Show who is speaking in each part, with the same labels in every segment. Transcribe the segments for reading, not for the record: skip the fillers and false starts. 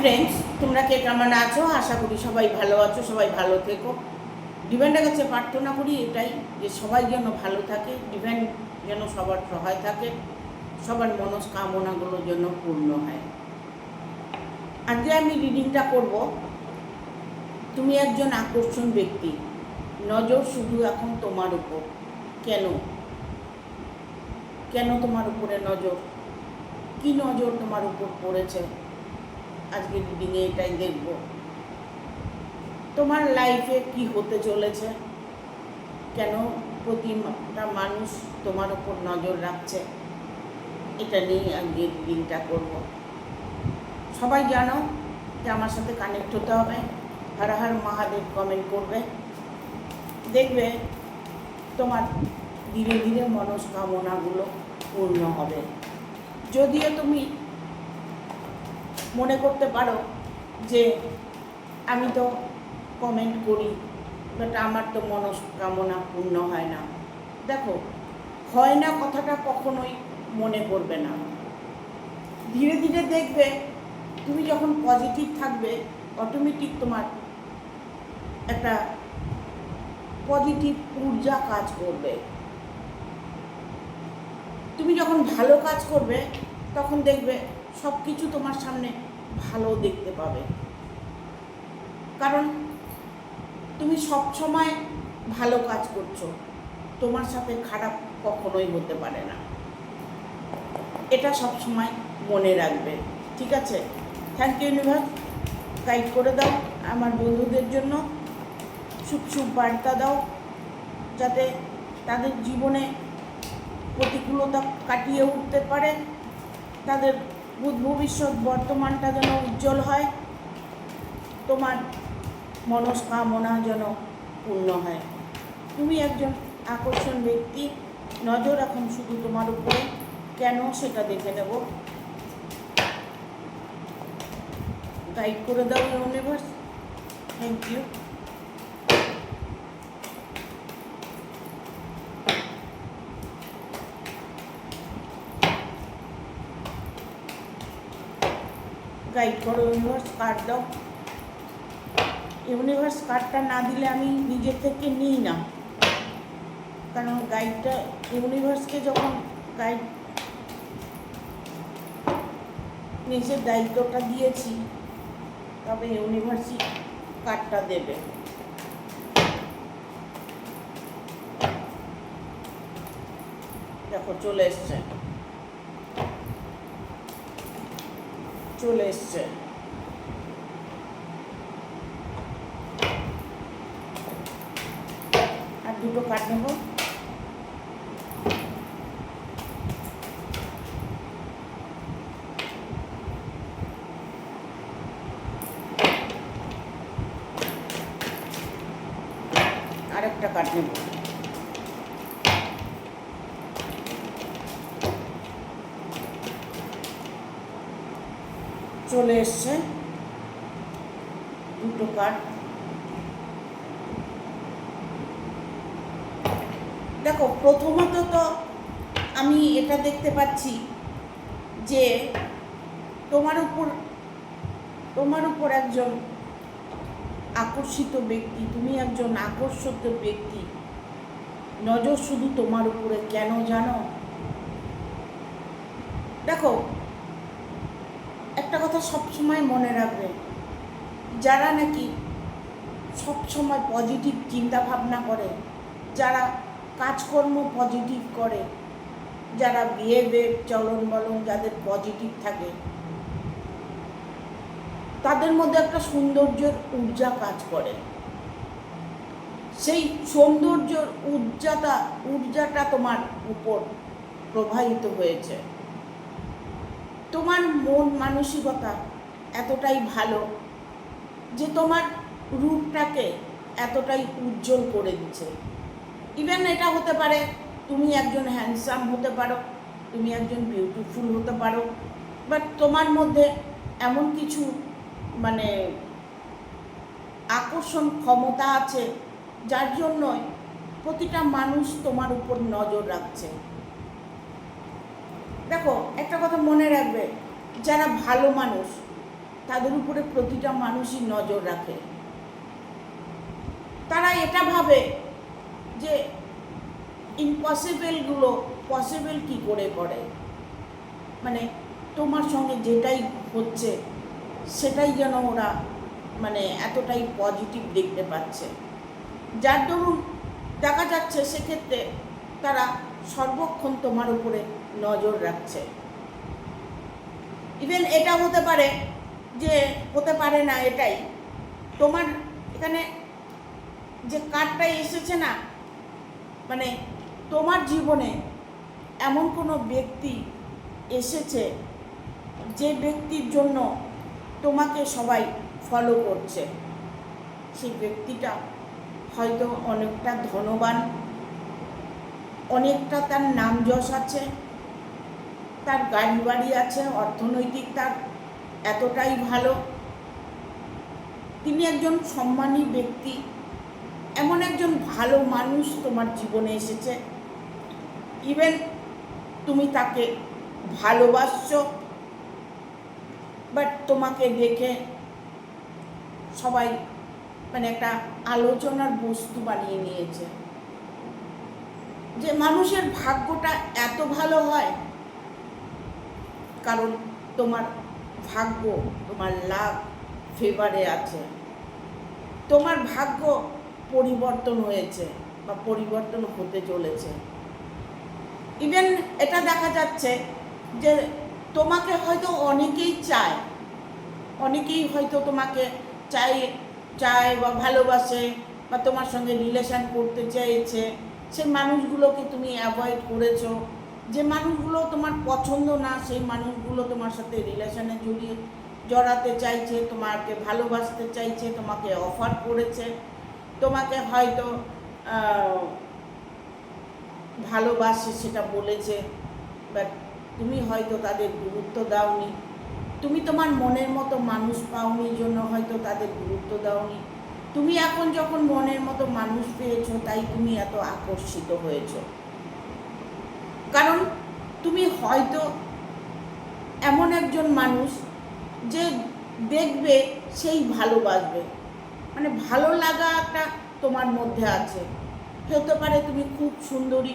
Speaker 1: Friends, তোমরা কে কেমন আছো? আশা করি সবাই ভালো আছো, সবাই ভালো থেকো। ডিভাইনের কাছে প্রার্থনা করি এটাই, যে সবাই যেন ভালো থাকে, ডিভাইন যেন সবার সহায় থাকে, সবার মনস্কামনাগুলো যেন পূর্ণ হয়। আজকে আমি রিডিংটা করব। তুমি একজন আকর্ষণ ব্যক্তি, নজর শুধু এখন তোমার উপর। কেন কেন তোমার উপরে নজর? কি নজর তোমার উপর পড়েছে? আজকে রিডিংয়ে এটাই দেখব। তোমার লাইফে কি হতে চলেছে, কেন প্রতিটা মানুষ তোমার উপর নজর রাখছে, এটা নিয়ে আজকে রিডিংটা করব। সবাই জানো যে আমার সাথে কানেক্ট হতে হবে, হর হর মহাদেব কমেন্ট করবে, দেখবে তোমার ধীরে ধীরে মনস্কামনাগুলো পূর্ণ হবে। যদিও তুমি মনে করতে পারো যে আমি তো কমেন্ট করি, বাট আমার তো মনস্কামনা পূর্ণ হয় না। দেখো, হয় না কথাটা কখনোই মনে করবে না। ধীরে ধীরে দেখবে তুমি যখন পজিটিভ থাকবে, অটোমেটিক তোমার একটা পজিটিভ ঊর্জা কাজ করবে। তুমি যখন ভালো কাজ করবে, তখন দেখবে সব কিছু তোমার সামনে ভালো দেখতে পাবে। কারণ তুমি সব সময় ভালো কাজ করছো, তোমার সাথে খারাপ কখনোই হতে পারে না, এটা সব সময় মনে রাখবে। ঠিক আছে? থ্যাংক ইউ ইউনিভার্স, গাইড করে দাও আমার বন্ধুদের জন্য, শুভ শুভ বার্তা দাও, যাতে তাদের জীবনে প্রতিকূলতা কাটিয়ে উঠতে পারে, তাদের ভবিষ্যৎ বর্তমানটা যেন উজ্জ্বল হয়, তোমার মনস্কামনা যেন পূর্ণ হয়। তুমি একজন আকর্ষণ ব্যক্তি, নজর এখন শুধু তোমার উপরে। কেন সেটা দেখে নেব। গাইড করে দাও ইউনিভার্স, থ্যাংক ইউ। গাইড করো ইউনিভার্স, কার্ড দাও। ইউনিভার্স কার্ডটা না দিলে আমি নিজের থেকে নিই না, কারণ গাইডটা ইউনিভার্সকে যখন গাইড নিজের দায়িত্বটা দিয়েছি, তবে ইউনিভার্সই কার্ডটা দেবে। দেখো, চলে এসছে, চলে এসছে। আর দুটো কার্ড নেব। আরেকটা কার্ড নেব। চলে এসছে দুটো কার্ড। দেখো, প্রথমত তো আমি এটা দেখতে পাচ্ছি যে তোমার উপর একজন আকর্ষিত ব্যক্তি, তুমি একজন আকর্ষিত ব্যক্তি, নজর শুধু তোমার উপরে। কেন জানো? দেখো, একটা কথা সবসময় মনে রাখবে, যারা নাকি সবসময় পজিটিভ চিন্তা ভাবনা করে, যারা কাজকর্ম পজিটিভ করে, যারা বিহেভিয়ার চলন বলন যাদের পজিটিভ থাকে, তাদের মধ্যে একটা সৌন্দর্যের ঊর্জা কাজ করে। সেই সৌন্দর্যের ঊর্জাটা তোমার উপর প্রবাহিত হয়েছে। তোমার মন মানসিকতা এতটাই ভালো যে তোমার রূপটাকে এতটাই উজ্জ্বল করে দিচ্ছে। ইভেন এটা হতে পারে তুমি একজন হ্যান্ডসাম হতে পারো, তুমি একজন বিউটিফুল হতে পারো, বাট তোমার মধ্যে এমন কিছু আকর্ষণ ক্ষমতা আছে, যার জন্যই প্রতিটা মানুষ তোমার উপর নজর রাখছে। দেখো, একটা কথা মনে রাখবে, যারা ভালো মানুষ, তাদের উপরে প্রতিটা মানুষই নজর রাখে। তারা এটা ভাবে যে ইম্পসিবলগুলো পসিবল কি করে করে, মানে তোমার সঙ্গে যেটাই হচ্ছে সেটাই যেন ওরা মানে এতটাই পজিটিভ দেখতে পাচ্ছে, যার দরুন দেখা যাচ্ছে সেক্ষেত্রে তারা সর্বক্ষণ তোমার উপরে নজর রাখছে। ইভেন এটা হতে পারে যে, হতে পারে না এটাই, তোমার এখানে যে কার্ডটা এসেছে না, মানে তোমার জীবনে এমন কোনো ব্যক্তি এসেছে যে ব্যক্তির জন্য তোমাকে সবাই ফলো করছে। সেই ব্যক্তিটা হয়তো অনেকটা ধনবান, অনেকটা তার নাম যশ আছে, তার গাড়ি বাড়ি আছে, অর্থনৈতিক তার এতটাই ভালো, তিনি একজন সম্মানী ব্যক্তি, এমন একজন ভালো মানুষ তোমার জীবনে এসেছে। ইভেন তুমি তাকে ভালোবাসছো, বাট তোমাকে দেখে সবাই মানে একটা আলোচনার বস্তু বানিয়ে নিয়েছে যে মানুষের ভাগ্যটা এত ভালো হয়, কারণ তোমার ভাগ্য, তোমার লাক ফেভারে আছে, তোমার ভাগ্য পরিবর্তন হয়েছে বা পরিবর্তন হতে চলেছে। ইভেন এটা দেখা যাচ্ছে যে তোমাকে হয়তো অনেকেই চায়, অনেকেই হয়তো তোমাকে চায় বা ভালোবাসে বা তোমার সঙ্গে রিলেশন করতে চেয়েছে, সেই মানুষগুলোকে তুমি অ্যাভয়েড করেছো। যে মানুষগুলো তোমার পছন্দ না, সেই মানুষগুলো তোমার সাথে রিলেশনে জড়াতে চাইছে, তোমাকে ভালোবাসতে চাইছে, তোমাকে অফার করেছে, তোমাকে হয়তো ভালোবাসে সেটা বলেছে, বাট তুমি হয়তো তাদের গুরুত্ব দাওনি, তুমি তোমার মনের মতো মানুষ পাওনি জন্য হয়তো তাদের গুরুত্ব দাওনি। তুমি এখন যখন মনের মতো মানুষ পেয়েছো, তাই তুমি এত আকর্ষিত হয়েছো, কারণ তুমি হয়তো এমন একজন মানুষ যে দেখবে সেই ভালোবাসবে, মানে ভালো লাগা একটা তোমার মধ্যে আছে। হতে পারে তুমি খুব সুন্দরী,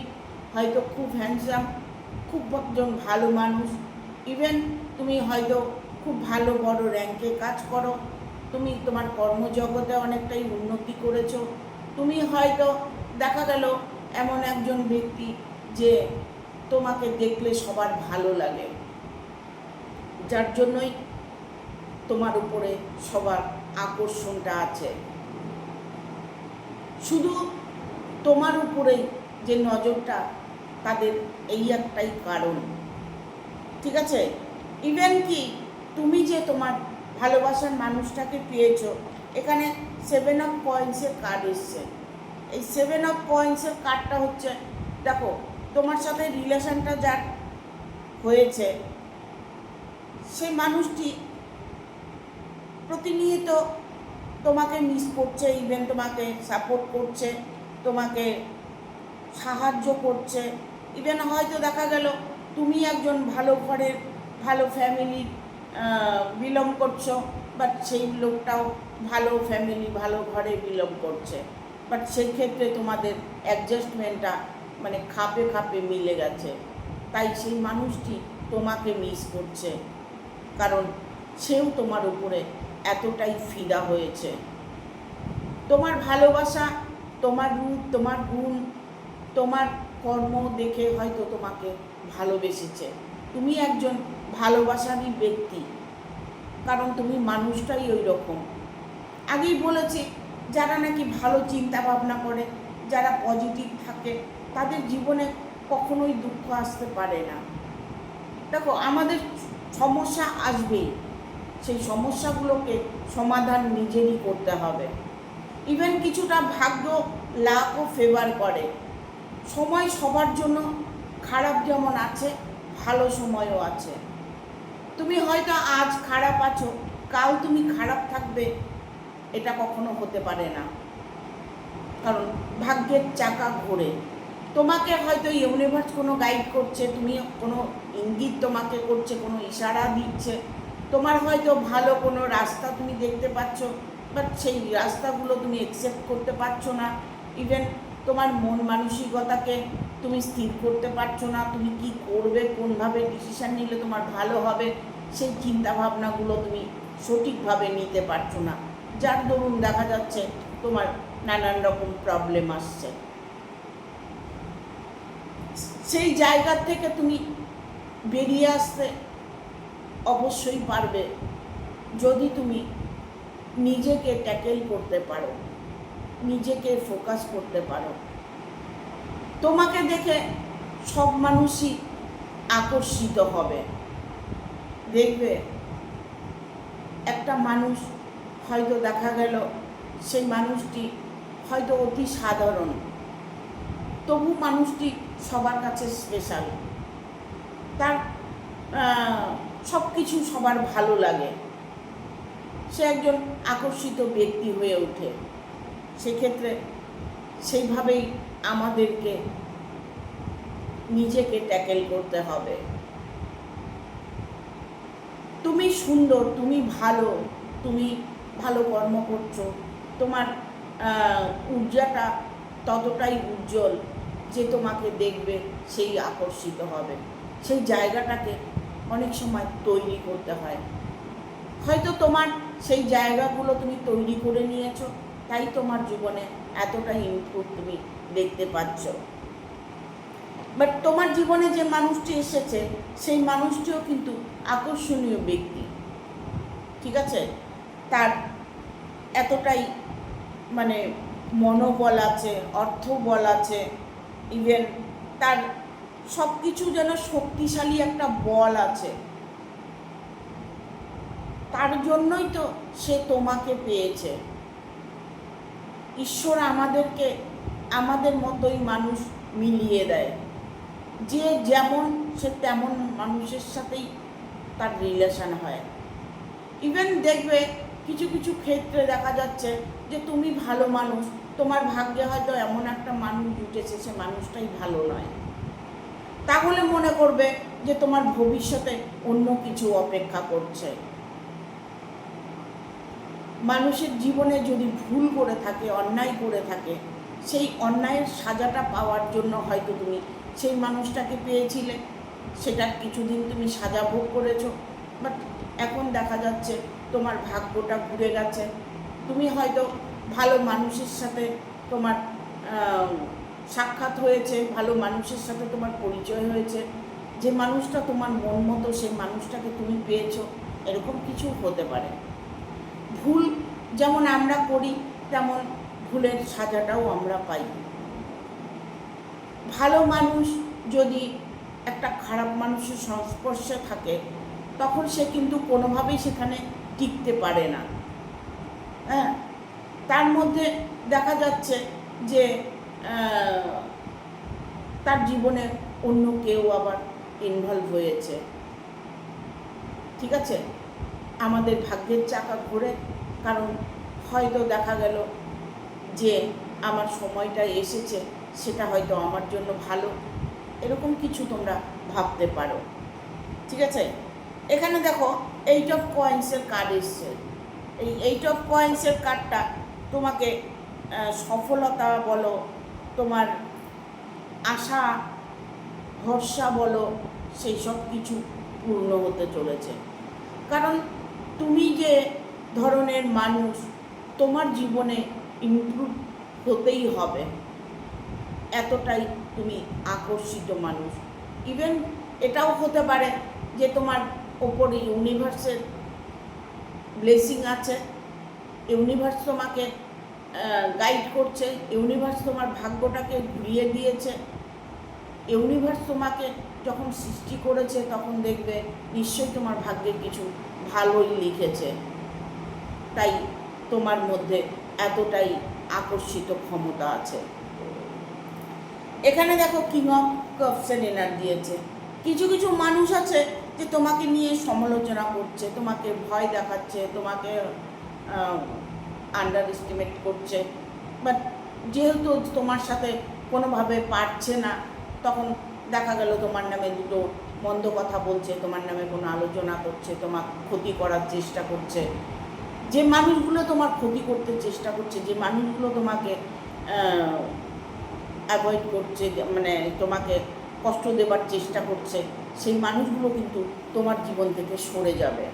Speaker 1: হয়তো খুব হ্যান্ডসাম, খুব একজন ভালো মানুষ, ইভেন তুমি হয়তো খুব ভালো বড় র্যাঙ্কে কাজ করো, তুমি তোমার কর্মজগতে অনেকটাই উন্নতি করেছো, তুমি হয়তো দেখা গেল এমন একজন ব্যক্তি যে তোমাকে দেখলে সবার ভালো লাগে, যার জন্যই তোমার উপরে সবার আকর্ষণটা আছে। শুধু তোমার উপরেই যে নজরটা তাদের, এই একটাই কারণ, ঠিক আছে? ইভেন কি তুমি যে তোমার ভালোবাসার মানুষটাকে পেয়েছো, এখানে 7 অফ কয়েন্সের কার্ড এসছে। এই 7 অফ কয়েন্সের কার্ডটা হচ্ছে, দেখো তোমার সাথে রিলেশনটা যার হয়েছে সেই মানুষটি প্রতিনিয়ত তোমাকে মিস করছে, ইভেন তোমাকে সাপোর্ট করছে, তোমাকে সাহায্য করছে, ইভেন হয়তো দেখা গেল তুমি একজন ভালো ঘরের ভালো ফ্যামিলি বিলং করছো, বাট সেই লোকটাও ভালো ফ্যামিলি ভালো ঘরে বিলং করছে, বাট সেই ক্ষেত্রে তোমাদের অ্যাডজাস্টমেন্টটা মানে খাপে খাপে মিলে গেছে, তাই সেই মানুষটি তোমাকে মিস করছে, কারণ সেও তোমার উপরে এতটাই ফিদা হয়েছে। তোমার ভালোবাসা, তোমার রূপ, তোমার গুণ, তোমার কর্ম দেখে হয়তো তোমাকে ভালোবেসেছে। তুমি একজন ভালোবাসারই ব্যক্তি, কারণ তুমি মানুষটাই ওই রকম। আগেই বলেছি, যারা নাকি ভালো চিন্তা ভাবনা করে, যারা পজিটিভ থাকে, তাদের জীবনে কখনোই দুঃখ আসতে পারে না। দেখো, আমাদের সমস্যা আসবেই, সেই সমস্যাগুলোকে সমাধান নিজেরই করতে হবে। ইভেন কিছুটা ভাগ্য লাকও ফেভার করে। সময় সবার জন্য খারাপ যেমন আছে, ভালো সময়ও আছে। তুমি হয়তো আজ খারাপ আছো, কাল তুমি খারাপ থাকবে, এটা কখনো হতে পারে না, কারণ ভাগ্যের চাকা ঘোরে। তোমাকে হয়তো ইউনিভার্স কোনো গাইড করছে, তুমি কোনো ইঙ্গিত তোমাকে করছে, কোনো ইশারা দিচ্ছে, তোমার হয়তো ভালো কোনো রাস্তা তুমি দেখতে পাচ্ছ, বাট সেই রাস্তাগুলো তুমি অ্যাকসেপ্ট করতে পারছো না। ইভেন তোমার মন মানসিকতাকে তুমি স্থির করতে পারছো না, তুমি কি করবে, কোনভাবে ডিসিশান নিলে তোমার ভালো হবে, সেই চিন্তাভাবনাগুলো তুমি সঠিকভাবে নিতে পারছো না, যার দরুন দেখা যাচ্ছে তোমার নানান রকম প্রবলেম আসছে। সেই জায়গা থেকে তুমি বেরিয়ে আসতে অবশ্যই পারবে যদি তুমি নিজেকে ট্যাকেল করতে পারো, নিজেকে ফোকাস করতে পারো। তোমাকে দেখে সব মানুষই আকর্ষিত হবে। দেখবে একটা মানুষ হয়তো দেখা গেল সেই মানুষটি হয়তো অতি সাধারণ, তবু মানুষটি সবার কাছে স্পেশাল, তার সব কিছু সবার ভালো লাগে, সে একজন আকর্ষিত ব্যক্তি হয়ে ওঠে। সেক্ষেত্রে সেইভাবেই আমাদেরকে নিজেকে ট্যাকেল করতে হবে। তুমি সুন্দর, তুমি ভালো, তুমি ভালো কর্ম করছো, তোমার ঊর্জাটা ততটাই উজ্জ্বল যে তোমাকে দেখবে সেই আকর্ষিত হবে। সেই জায়গাটাকে অনেক সময় তৈরি করতে হয়। হয়তো তোমার সেই জায়গাগুলো তুমি তৈরি করে নিয়েছো, তাই তোমার জীবনে এতটাই ইমপ্রুভ তুমি দেখতে পাচ্ছ। বাট তোমার জীবনে যে মানুষটি এসেছে সেই মানুষটিও কিন্তু আকর্ষণীয় ব্যক্তি, ঠিক আছে? তার এতটাই মানে মনোবল আছে, অর্থবল আছে, ইভেন তার সব কিছু যেন শক্তিশালী একটা বল আছে। তার জন্যই তো সে তোমাকে পেয়েছে। ঈশ্বর আমাদেরকে আমাদের মতোই মানুষ মিলিয়ে দেয়, যে যেমন সে তেমন মানুষের সাথেই তার রিলেশন হয়। ইভেন দেখবে কিছু কিছু ক্ষেত্রে দেখা যাচ্ছে যে তুমি ভালো মানুষ, তোমার ভাগ্যে হয়তো এমন একটা মানুষ জুটেছে সে মানুষটাই ভালো নয়, তাহলে মনে করবে যে তোমার ভবিষ্যতে অন্য কিছু অপেক্ষা করছে। মানুষের জীবনে যদি ভুল করে থাকে, অন্যায় করে থাকে, সেই অন্যায়ের সাজাটা পাওয়ার জন্য হয়তো তুমি সেই মানুষটাকে পেয়েছিলে, সেটার কিছুদিন তুমি সাজা ভোগ করেছো, বাট এখন দেখা যাচ্ছে তোমার ভাগ্যটা ঘুরে গেছে। তুমি হয়তো ভালো মানুষের সাথে তোমার সাক্ষাৎ হয়েছে, ভালো মানুষের সাথে তোমার পরিচয় হয়েছে, যে মানুষটা তোমার মন মতো সেই মানুষটাকে তুমি পেয়েছো, এরকম কিছু হতে পারে। ভুল যেমন আমরা করি তেমন ভুলের সাজাটাও আমরা পাই। ভালো মানুষ যদি একটা খারাপ মানুষের সংস্পর্শে থাকে তখন সে কিন্তু কোনোভাবেই সেখানে টিকতে পারে না। হ্যাঁ, তার মধ্যে দেখা যাচ্ছে যে তার জীবনে অন্য কেউ আবার ইনভলভ হয়েছে, ঠিক আছে? আমাদের ভাগ্যের চাকা ঘোরে, কারণ হয়তো দেখা গেল যে আমার সময়টা এসেছে, সেটা হয়তো আমার জন্য ভালো, এরকম কিছু তোমরা ভাবতে পারো, ঠিক আছে? এখানে দেখো 8 অফ কয়েন্সের কার্ড এসছে। এই 8 অফ কয়েন্সের কার্ডটা তোমাকে সফলতা বলো, তোমার আশা ভরসা বলো, সেই সব কিছু পূর্ণ হতে চলেছে। কারণ তুমি যে ধরনের মানুষ, তোমার জীবনে ইমপ্রুভ হতেই হবে, এতটাই তুমি আকর্ষিত মানুষ। ইভেন এটাও হতে পারে যে তোমার ওপরে ইউনিভার্সের ব্লেসিং আছে, ইউনিভার্স তোমাকে গাইড করছে, ইউনিভার্স তোমার ভাগ্যটাকে ঘুরিয়ে দিয়েছে। ইউনিভার্স তোমাকে যখন সৃষ্টি করেছে তখন দেখবে নিশ্চয়ই তোমার ভাগ্যে কিছু ভালোই লিখেছে, তাই তোমার মধ্যে এতটাই আকর্ষিত ক্ষমতা আছে। এখানে দেখো কিং অফ কাপসের এনার্জি দিয়েছে। কিছু কিছু মানুষ আছে যে তোমাকে নিয়ে সমালোচনা করছে, তোমাকে ভয় দেখাচ্ছে, তোমাকে আন্ডার এস্টিমেট করছে, বাট যেহেতু তোমার সাথে কোনোভাবে পারছে না, তখন দেখা গেল তোমার নামে দুটো মন্দ কথা বলছে, তোমার নামে কোনো আলোচনা করছে, তোমার ক্ষতি করার চেষ্টা করছে, যে মানুষগুলো তোমার ক্ষতি করতে চেষ্টা করছে, যে মানুষগুলো তোমাকে অ্যাভয়েড করছে, মানে তোমাকে কষ্ট দেবার চেষ্টা করছে, সেই মানুষগুলো কিন্তু তোমার জীবন থেকে সরে যাবে।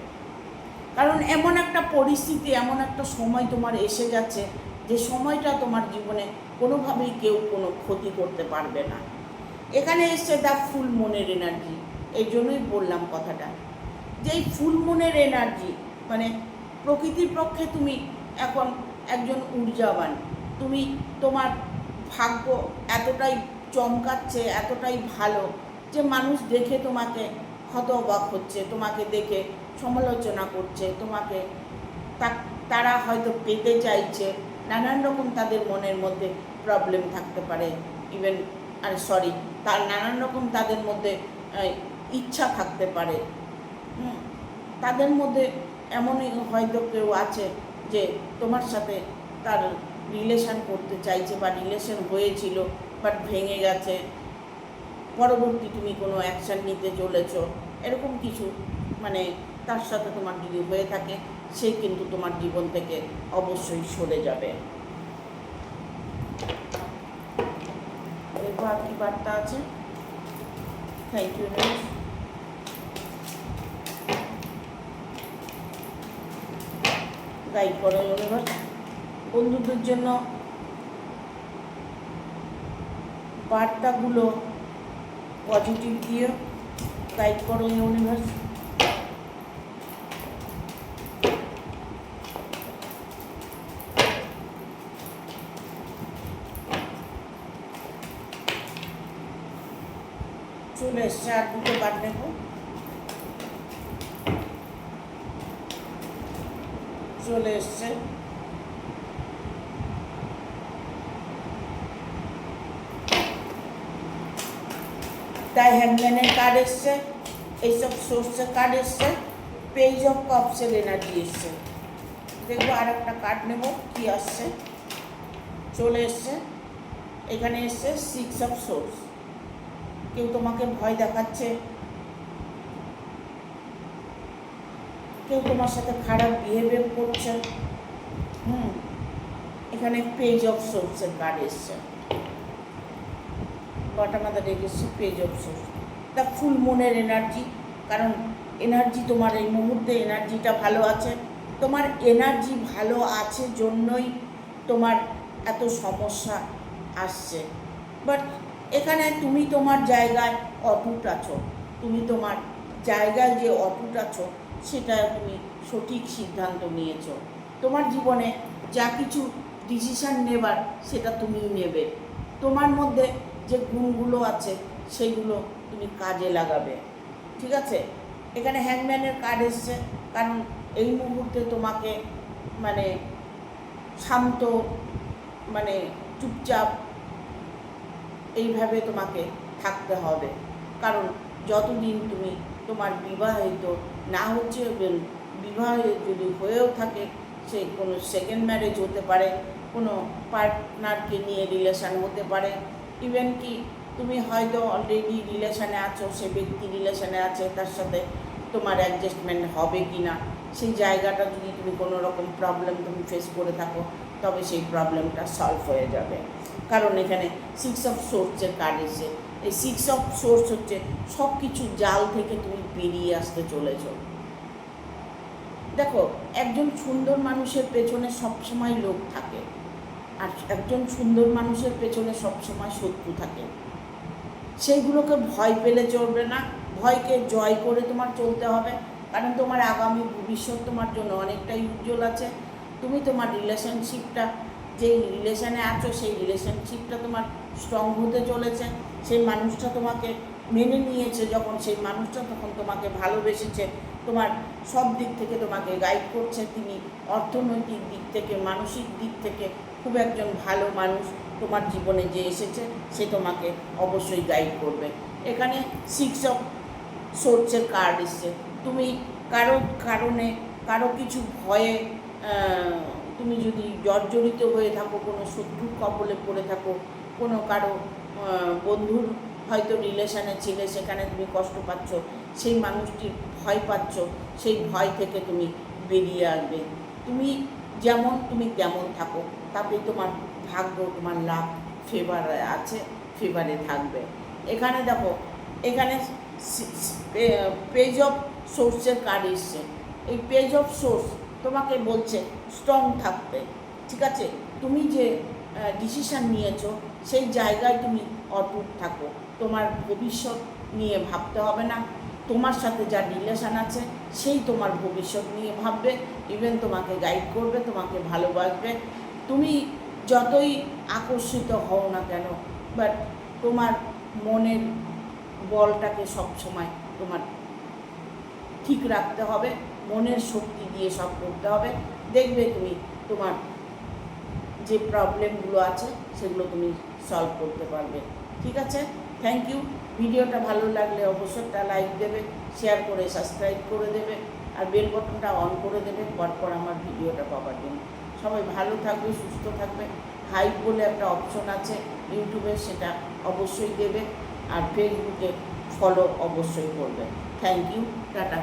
Speaker 1: কারণ এমন একটা পরিস্থিতি, এমন একটা সময় তোমার এসে যাচ্ছে, যে সময়টা তোমার জীবনে কোনোভাবেই কেউ কোনো ক্ষতি করতে পারবে না। এখানে এসছে দ্য ফুল মুনের এনার্জি। এই জন্যই বললাম কথাটা, যে এই ফুল মুনের এনার্জি মানে প্রকৃতির পক্ষে তুমি এখন একজন ঊর্জাবান। তুমি তোমার ভাগ্য এতটাই চমকাচ্ছে, এতটাই ভালো, যে মানুষ দেখে তোমাকে হতবাক হচ্ছে, তোমাকে দেখে সমালোচনা করছে, তোমাকে তারা হয়তো পেতে চাইছে, নানান রকম তাদের মনের মধ্যে প্রবলেম থাকতে পারে, ইভেন তার নানান রকম তাদের মধ্যে ইচ্ছা থাকতে পারে। তাদের মধ্যে এমনই হয়তো কেউ আছে যে তোমার সাথে তার রিলেশন করতে চাইছে, বা রিলেশন হয়েছিল বাট ভেঙে গেছে, পরবর্তী তুমি কোনো অ্যাকশান নিতে চলেছ, এরকম কিছু মানে তার সাথে তোমার যদি হয়ে থাকে, সে কিন্তু তোমার জীবন থেকে অবশ্যই সরে যাবে। এরপর কি বার্তা আছে? Thank you. গাইড করো ইউনিভার্স। বন্ধুদের জন্য বার্তাগুলো পজিটিভ দিয়ে গাইড করো ইউনিভার্স। চলে এসছে, আর দুটো কার্ড নেব। চলে এসছে তাই হ্যাংম্যানের কার্ড এসছে, এইসব সোর্সের কার্ড এসছে, পেজ অফ কাপসের এনার্জি এসছে। দেখবো আর একটা কার্ড নেব কি আসছে। চলে এসছে, এখানে এসছে সিক্স অফ সোর্স। কেউ তোমাকে ভয় দেখাচ্ছে, কেউ তোমার সাথে খারাপ বিহেভিয়ার করছে। এখানে পেজ অফ সোর্সের কার্ড এসছে, বটম অফ দ্য ডেক এসছে page of swords. The full মুনের এনার্জি, কারণ এনার্জি তোমার এই মুহূর্তে এনার্জিটা ভালো আছে। তোমার এনার্জি ভালো আছে জন্যই তোমার এত সমস্যা আসছে, বাট এখানে তুমি তোমার জায়গায় অটুট আছো। তুমি তোমার জায়গায় যে অটুট আছো, সেটা তুমি সঠিক সিদ্ধান্ত নিয়েছো। তোমার জীবনে যা কিছু ডিসিশান নেবার, সেটা তুমিই নেবে। তোমার মধ্যে যে গুণগুলো আছে, সেইগুলো তুমি কাজে লাগাবে, ঠিক আছে? এখানে হ্যাংম্যানের কার্ড এসছে, কারণ এই মুহূর্তে তোমাকে মানে শান্ত, মানে চুপচাপ এইভাবে তোমাকে থাকতে হবে। কারণ যতদিন তুমি তোমার বিবাহিত না হচ্ছে, বিবাহ যদি হয়েও থাকে, সে কোনো সেকেন্ড ম্যারেজ হতে পারে, কোনো পার্টনারকে নিয়ে রিলেশান হতে পারে, ইভেন কি তুমি হয়তো অলরেডি রিলেশানে আছো, সে ব্যক্তি রিলেশানে আছে, তার সাথে তোমার অ্যাডজাস্টমেন্ট হবে কি না, সেই জায়গাটা যদি তুমি কোনো রকম প্রবলেম তুমি ফেস করে থাকো, তবে সেই প্রবলেমটা সলভ হয়ে যাবে। কারণ এখানে সিক্স অফ সোর্সের কার্ড এসে, এই সিক্স অফ সোর্স হচ্ছে সব কিছু জাল থেকে তুমি বেরিয়ে আসতে চলেছ। দেখো, একজন সুন্দর মানুষের পেছনে সবসময় লোক থাকে, আর একজন সুন্দর মানুষের পেছনে সবসময় শত্রু থাকে। সেইগুলোকে ভয় পেলে চলবে না, ভয়কে জয় করে তোমার চলতে হবে। কারণ তোমার আগামী ভবিষ্যৎ তোমার জন্য অনেকটাই উজ্জ্বল আছে। তুমি তোমার রিলেশনশিপটা, যেই রিলেশানে আছো, সেই রিলেশনশিপটা তোমার স্ট্রং হতে চলেছে। সেই মানুষটা তোমাকে মেনে নিয়েছে যখন, সেই মানুষটা তখন তোমাকে ভালোবেসেছে, তোমার সব দিক থেকে তোমাকে গাইড করছে। তিনি অর্থনৈতিক দিক থেকে, মানসিক দিক থেকে খুব একজন ভালো মানুষ। তোমার জীবনে যে এসেছে, সে তোমাকে অবশ্যই গাইড করবে। এখানে সিক্স অফ সোর্সের কার্ড এসছে। তুমি কারো কিছু ভয়ে তুমি যদি জর্জরিত হয়ে থাকো, কোনো শত্রুর কবলে পড়ে থাকো, কোনো কারো বন্ধুর হয়তো রিলেশনে ছিলে, সেখানে তুমি কষ্ট পাচ্ছ, সেই মানুষটির ভয় পাচ্ছ, সেই ভয় থেকে তুমি বেরিয়ে আসবে। তুমি যেমন তুমি তেমন থাকো, তাতেই তোমার ভাগ্য, তোমার লাভ ফেভারে আছে, ফেভারে থাকবে। এখানে দেখো, এখানে পেজ অফ সোর্সের কার্ড এসছে। এই পেজ অফ সোর্স তোমাকে বলছে স্ট্রং থাকতে, ঠিক আছে? তুমি যে ডিসিশান নিয়েছো সেই জায়গায় তুমি অটুট থাকো। তোমার ভবিষ্যৎ নিয়ে ভাবতে হবে না, তোমার সাথে যা রিলেশান আছে সেই তোমার ভবিষ্যৎ নিয়ে ভাববে, ইভেন তোমাকে গাইড করবে, তোমাকে ভালোবাসবে। তুমি যতই আকর্ষিত হও না কেন, বাট তোমার মনের বলটাকে সবসময় তোমার ঠিক রাখতে হবে, মনের শক্তি দিয়ে সব করতে হবে। দেখবে তুমি তোমার যে প্রবলেমগুলো আছে সেগুলো তুমি সলভ করতে পারবে, ঠিক আছে? Thank you. ভিডিওটা ভালো লাগলে অবশ্যই একটা লাইক দেবে, শেয়ার করে সাবস্ক্রাইব করে দেবে, আর বেল বটনটা অন করে দেবে পরপর আমার ভিডিওটা পাওয়ার জন্য। সবাই ভালো থাকবে, সুস্থ থাকবে। হাইপ বলে একটা অপশন আছে ইউটিউবে, সেটা অবশ্যই দেবে, আর ফেসবুকে ফলো অবশ্যই করবে। Thank you, tata.